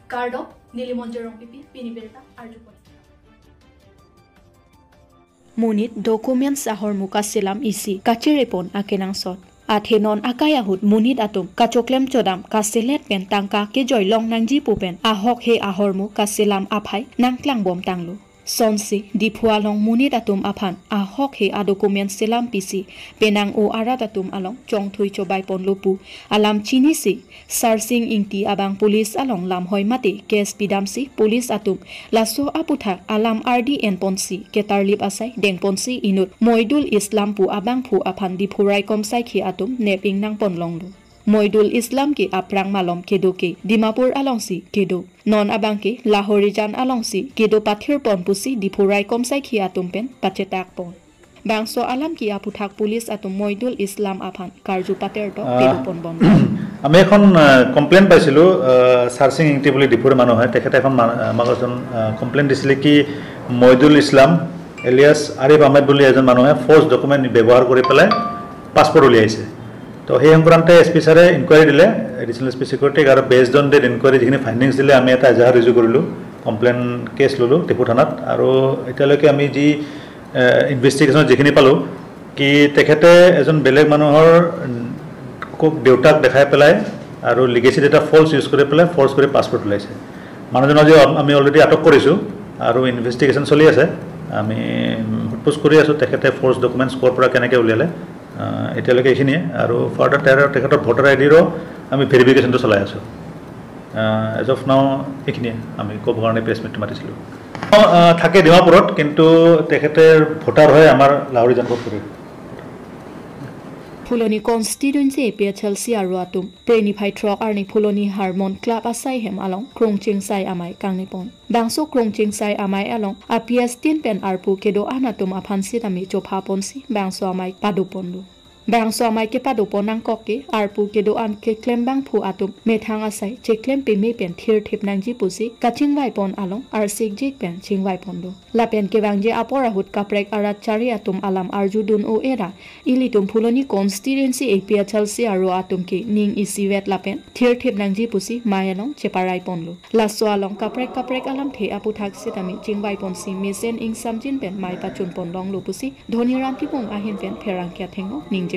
Cardo, Nilimondrong Pipi, Piniberta, Arjupon. Munit documents ahor muka silam isi kachirepon akenang sot. Athenon akayahut munit atum kachoklem chodam kasilet pen tangka ke joylong nangji pupen ahok he ahormu kasilam aphai nangklang bom tanglu. Sonsi dipualong munit atum aphan ahok he adokumen silam pisi penang o arat atum along chong thui chobai pon lupu alam chini si sarsing ingti abang pulis along lam hoi mate kes pidamsi pulis atum laso aputhak alam RDN ponsi ketarlip asai deng ponsi inut moidul islam pu abang pu aphan dipurai komsai khi atum neping nang pon longlu Moidul Islam ki aprang malom kedo ke Dimapur alongsi kedo non abang ke Lahorijan alongsi kedo pathir pon pusi dipurai komsai ki atumpen pacetak pon bangso alam ki aputhak pulis atum Moidul Islam aphan karju pater to kedo pon bon আমি এখন complain পাইছিলো searching Ingti বুলি ডিপুৰ মানুহ হয় তেখেতে এখন আমাকজন complain দিছিলে কি মইদুল ইসলাম এলিয়াস আরিফ আহমেদ বুলি এজন মানুহে ফোর্স ডকুমেন্ট ব্যৱহাৰ কৰি পেলাই পাসপোৰ্ট উলিয়াইছে তো সেই সংক্ৰান্তে এসপি সাৰে ইনকোয়াৰি দিলে এডিশনাল এসপি সিকিউৰিটি আৰু বেসড অন দ্যাট ইনকোয়াৰি যিখিনি ফাইন্ডিংছ দিলে আমি এটা এজাহাৰ ৰিজু কৰিলো কমপ্লেইন কেছ ললো টিপু থানাত আৰু এতিয়ালৈকে আমি যি ইনভেষ্টিগেশ্যন যিখিনি পালো কি তেখেতে এজন বেলেগ মানুহৰ কোক দেউতাক দেখাই পেলাই আৰু লিগেসি ডেটা ফলস ইউজ কৰি পেলাই ফৰ্স কৰি পাসপোৰ্ট উলাইছে মানুহজন আজি আমি অলৰেডি আটক কৰিছো আৰু ইনভেষ্টিগেশ্যন চলি আছে আমি পুছ কৰি আছো তেখেতে ফৰ্স ডকুমেন্টছ কৰ পৰা কেনেকৈ উলিয়ালে এতিয়ালৈকে এইখিনিয়ে আৰু ফাৰ্ডাৰ তেখেতৰ ভোটাৰ আইডিৰো আমি ভেৰিফিকেশ্যনটো চলাই আছো এজ অফ নাও এইখিনিয়ে আমি ক'ব কাৰণে প্ৰেছ মিট মাতিছিলোঁ থাকে ডিমাপুৰত কিন্তু তেখেতৰ ভোটাৰ হয় আমাৰ লাহোৰীজান কোটপুৰী Fuloni constituency PHLC aru atum Prenify Trok arni Fuloni Harmon Club asai hem along Krongching sai amai kangnipon bangso Krongching sai amai along APS 10 pen arpu kedo anatum aphansi tami chopha ponsi bangso amai padupondu bangso amai ke padupon nang kokke arpu kedo an ke klembang phu atum methang asai cheklem pe me pen thir thip nangji pusi kaching vai pon along arsik jik pen chingwai pondu la pen ke bangje apora hut kaprek arat chari atum alam arjudun o era ilitum Fuloni constituency APHLC aru atum ke ning isiwet la pen thir thip nangji pusi mayalong cheparai ponlu laso along kaprek alam the aputhak sitami chingwai ponsi mesen ing samjin pen mai pachun pon long lu pusi dhoniram ki pong ahin pen pherang kya thengo ning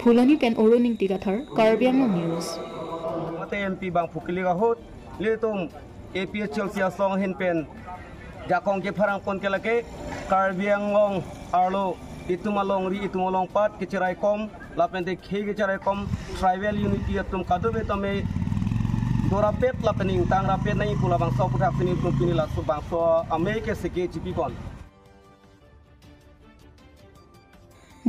Fuloni pen oruning tigathar Karbiang News. Mate MP bang Phukili gahut letung APHLC asong hin pen jakong ke pharang pon ke lake Karbiang long arlo itumalong pat kicerai kom lapen de khege kicerai kom tribal unity atum kadobe tame dorapet lapening tang rapet nai pula bang so puthak sini tum pini la so bang so ame ke seke GP kon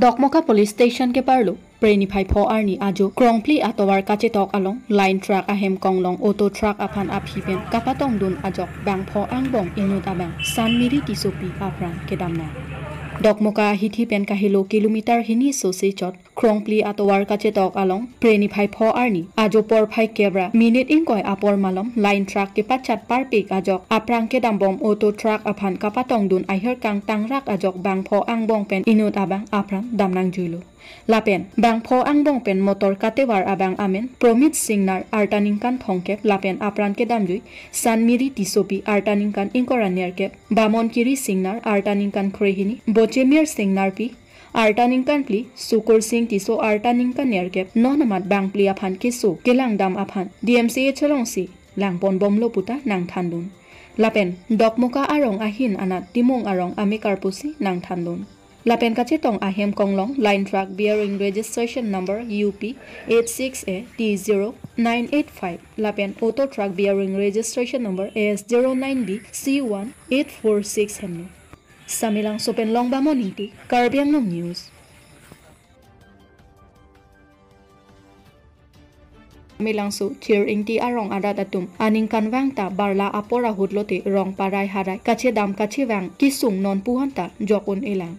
Dokmoka Police Station ke parlo Prenify pho arni ajo Krongpli atowar kache tok along line truck ahem konglong auto truck aphan aphipen kapatong dun ajok bang pho angbong inut abang sanmiri tisopi apran kedamna Dokmoka hithi pen kahilo kilometer hini sosi chot Krongpli atowar kache tok along Prenify pho arni ajo por phai kebra minute inkoi apor malom line truck ke pachat parpik ajok aprang ke dambom auto truck aphan kapatong dun aher kang tangrak ajok bang pho angbong pen inut abang apran damnang juilu Lapen bang pho angbong pen motor katewar abang amen Promit Singnar artaning kan thongkep lapen apran ke damjui sanmiri tisopi artaning kan inkoraner kep bamon kiri Singnar artaning kan krehini bochemir Singnar pi artaning kan pli sukur sing tiso artaning kan nerkep nonamat bang pli aphan kisu kelang dam aphan DMCA cholongsi langpon bomlo puta nang thandun lapen dokmoka arong ahin anat timong arong amikar pusi nang thandun Lapen kachetong ahem konglong line truck bearing registration number UP 86A T0985 Lapen auto truck bearing registration number AS09B C1846 henno Samilang sopen long ba moninti Karbiang News Milangsu thir ingti arong adat atum aning kanwangta barla apora hudlote rong parai harai kache dam kache wang kisung non puhanta jokun elang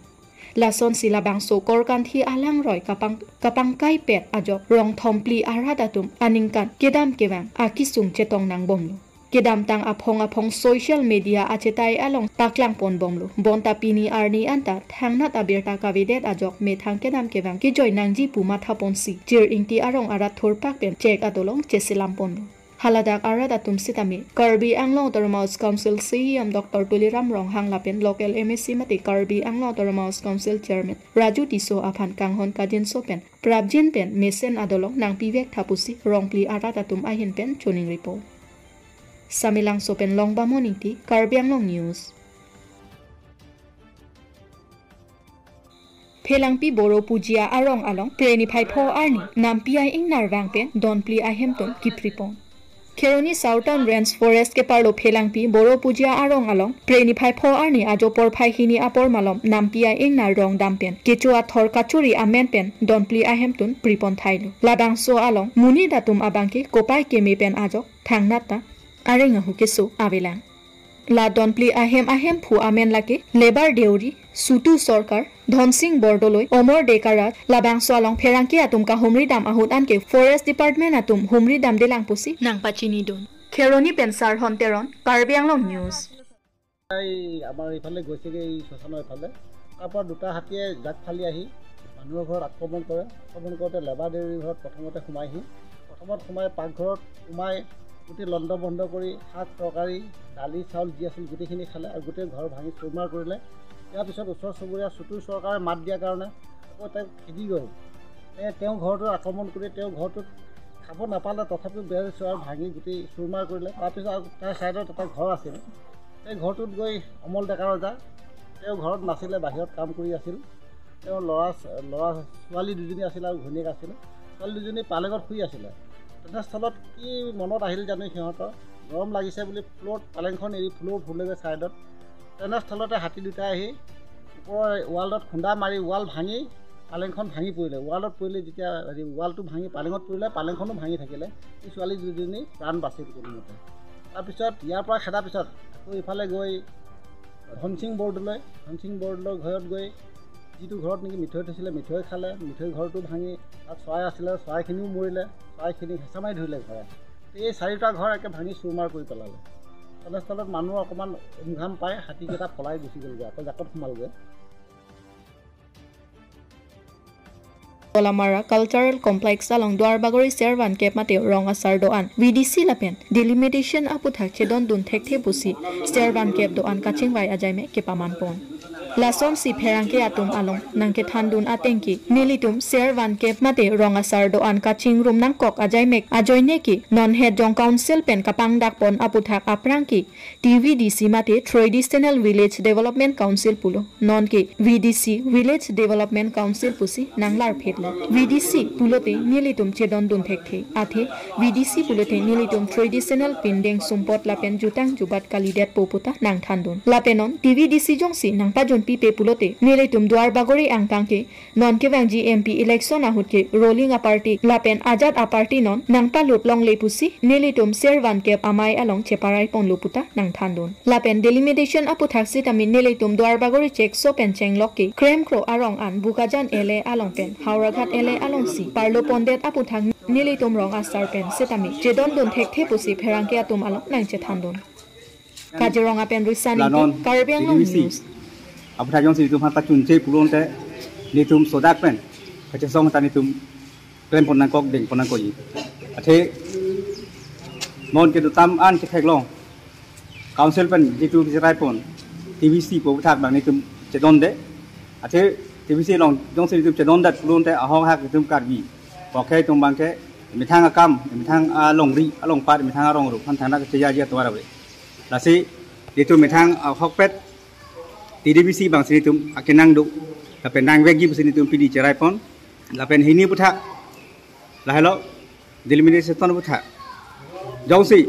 Lason sila bang sokor kan thi alang roy kapang kai pet ajok rong thompli aradatum aningkan kedam kewang akisung chetong nang bomlu kedam tang aphong social media achetai along taklang pon bomlu bonta pini arni anta thangnat abirta kavidet ajok me thang kedam kewang ki joy nangji puma thapon si chir ingti arong arat thorpak pen check adolong chesilam pon Haladak arat atum sitami Karbi Anglong Autonomous Council CEM Dr. Tuliram Rong Hang Lapen Local MSC Mati Karbi Anglong Autonomous Council Chairman Raju Tiso Aphan Kanghon Kadin Sopen Prabjin Pen Mesen Adolong Nang Pivek Thapusi Rongpli arat atum ahin pen choning report Samilang Sopen Longba Moningti Karbi Anglong News Pelangpi Boro Pujia Arong Along Preni Phai Pho Arni Nampi Ai Ingnar Wangpen Donpli Ahemton Kipripon Keroni Southern Range Forest ke parlo Pelangpi Boro Pujia Arong Along Preni Phai Pho Arni Ajo Por Phai Hini Apor Malom Nampi Ai Ingnar Rong Dampen Kechua Thor Kachuri Amenpen Donpli Ahemton Pripon Thailu Labang So Along Muni Datum Abangke Kopai Kemi Pen Ajo Thangnata Arenga Hukeso Avelang La Donpli Ahem Phu Amen Lake Lebar Deuri Sutu Sorkar Dhonsing Bordoloi Omor Dekarat Labang Swalong Pherangki Atum Ka Humri Dam Ahut Anke Forest Department Atum Humri Dam Delang Pusi Nang Pachini Don Keroni Pensar Honteron Karbi Anglong News আমাৰ ইফালে গৈছেগে এই শ্মশানৰ ইফালে তাৰপৰা দুটা হাতীয়ে জাক ফালি আহি মানুহৰ ঘৰত আক্ৰমণ কৰোঁতে লেবাৰ দেউৰীৰ ঘৰত প্ৰথমতে সোমাই পাকঘৰত সোমাই গোটেই লণ্ড বন্ধ কৰি শাক তৰকাৰী দালি চাউল যি আছিল গোটেইখিনি খালে আৰু গোটেই ঘৰ ভাঙি চুৰমাৰ কৰিলে ইয়াৰ পিছত ওচৰ চুবুৰীয়া চুটু চৰকাৰে মাত দিয়াৰ কাৰণে আকৌ তেওঁক খেদি গ'ল তেওঁ ঘৰটো আক্ৰমণ কৰি তেওঁ ঘৰটোত খাব নাপালে তথাপিও বেৰ চোৱাৰ ভাঙি গোটেই চুৰমাৰ কৰিলে তাৰপিছত আৰু তাৰ ছাইডত এটা ঘৰ আছিল এই ঘৰটোত গৈ অমল ডেকা ৰজা তেওঁ ঘৰত নাছিলে বাহিৰত কাম কৰি আছিল তেওঁ ল'ৰা ছোৱালী দুজনী আছিল আৰু ঘৈণীয়েক আছিল ছোৱালী দুজনী পালেঙত শুই আছিলে তেনেস্থলত কি মনত আহিল জানো সিহঁতৰ গৰম লাগিছে বুলি পালেংখন এৰি ফ্ল'ৰ ফুলেগৈ ছাইডত তেনেস্থলতে হাতী দুটা আহি ওপৰৰ ৱালত খুন্দা মাৰি ৱাল ভাঙি পালেংখন ভাঙি পৰিলে ৱালত পৰিলে যেতিয়া ৱালটো ভাঙি পালেঙত পৰিলে পালেংখনো ভাঙি থাকিলে এই ছোৱালী দুজনী প্ৰাণ বাচিল কোনোমতে তাৰপিছত ইয়াৰ পৰা খেদাৰ পিছত আকৌ ইফালে গৈ ধনসিং বৰদলৈ ঘৰত গৈ যিটো ঘৰত নেকি মিঠৈ থৈছিলে মিঠৈ খালে মিঠৈ ঘৰটো ভাঙি তাত চৰাই আছিলে চৰাইখিনিও মৰিলে চৰাইখিনি হেঁচা মাৰি ধৰিলে ঘৰে এই চাৰিটা ঘৰ একে ভাঙি চুৰমাৰ কৰি পেলালে তেনেস্থলত মানুহ অকণমান উমঘাম পাই হাতীকেইটা পলাই গুচি গ'লগৈ আকৌ জাকত সোমালগৈ Olamara Cultural Complex along Dwarbagori Servan Kep Mateo Rong Asar Doan VDC Lapen Delimitation Aputhak Chedon Dun Thekte Pusi Servan Kep Doan Kaching Vai Ajaime Kepaman Pon Lasom si Pherangke Atum Along Nangke Thandun Atenki Nilitum Servan Kep Mate Rong Asar Doan Kaching Rum Nangkok Ajaimek Ajoineki Non Head Jong Council Pen Kapang Dakpon Aputhak Aprangki TVDC Mate Traditional Village Development Council Pulo Non-Ki VDC Village Development Council Pusi Nanglar Phetla VDC Pulote Nilitum Chedon Dun Thekte Athe VDC Pulote Nilitum Traditional Pindeng Sumpot Lapen Jutang Jubat Kalidet Poputa Nang Thandun Lapenon TVDC Jongsi Nang Pajon Pipe Pulote Nilitum Dwarbagori Angtangke Non Kevang GMP Election Ahutke Rolling a Party Lapen Ajat a Party Non Nang Palut Long Lepusi Nilitum Servan Kep Amai Along Cheparai Pon Luputa Nang Thandun Lapen Delimitation Aputhak Sitamin Nilitum Dwarbagori Chek Sopen Cheng Lokke Krem Kro Arong An Bukajan Ele Along Pen Hauraghat Ele Along Si Parlo Pondet Aputhak Nilitum Rong Asar Pen Sitami Chedon Dun Thekte Pusi Pherangke Atum Along Nang Chethandun Kajirong Pen Risani Karbi Anglong News Aputhak Jong Situm Hata Chunche Pulonte Nitum Sodak Pen Kachesong Tanitum Krem Ponangkok Deng Ponangkoyi Athe Mon ke dutam an ke kheklong council pen jitu bisarai pon TVC Aputhak bang nitum chedon de athe TVC long jong situm chedon dat pulon te ahong hak nitum karbi bokai tum bang ke mithang akam mithang alongri along pat mithang arong ru phan thana ke cheya ji atwara be lasi jitu mithang hokpet TVC bang sinitum akenang du lapen nang wegi sinitum pidi cherai pon lapen hini Aputhak lahelo delimitation Aputhak jong si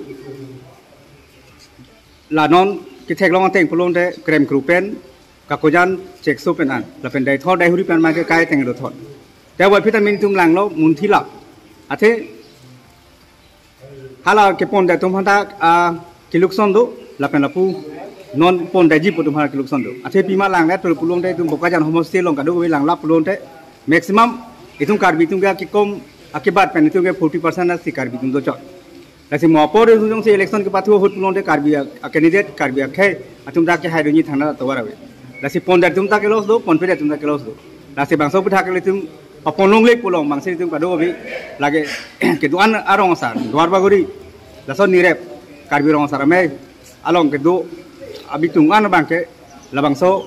la non ki thek long teng pulon te krem krupen kakojan chek so pen an la pen dai thod dai huri pen ma ke kai teng lo thod te wa vitamin tum lang lo mun thi la athe hala ke pon da tum hata ki lukson do la pen la pu non pon dai ji pu tum ha ki lukson do athe pi ma lang la tul pulon te tum bokajan homostay long ka do we lang la pulon te maximum itum kar bi tum ga ki kom akibat pen tum ge 40% na sikar bi tum do chot Lasi mopor itu si election ke patu hut pulon te karbia candidate karbia khe atum dak ke haidoni thana tawara we lasi ponder tum ta kelos do ponpede tum ta kelos do lasi bangso putha ke tum aponong le pulong bangsi tum kado bi lage ke duan arong asar Dwarbagori lason nirep karbirong sarame along ke do abi tungan bangke labangso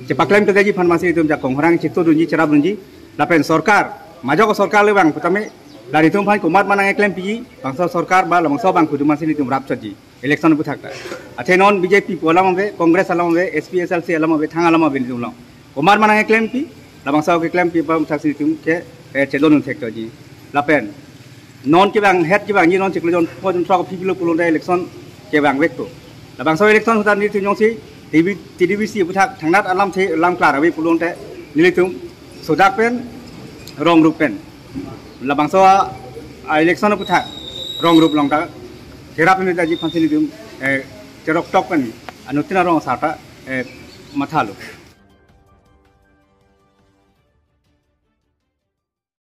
cepaklem te gaji farmasi itum jakong harang cipto dunji cerap dunji lapen sorkar majok sorkar le bang pertama dari itum fan kumat manang eklem piji bangso sorkar ba labangso bang kudu masih itum rap chaji election puthakta athe non BJP polam be congress alam be SPSLC alam be thang alam be itum long kumat manang eklem pi labangso ke eklem pi bang thaksi itum ke cedon thekto ji lapen non ke bang het ke bang ni non ciklejon pon trak pipilo pulon da election ke bang vekto labangso election hutan ni itum yongsi TDBC puthak thangnat alam the alam klar abi pulon te nilitum sodak pen rong rup pen labangso election puthak rong rup long ta kerap ni daji fansi nilitum cerok tok pen anutina rong sata mathalu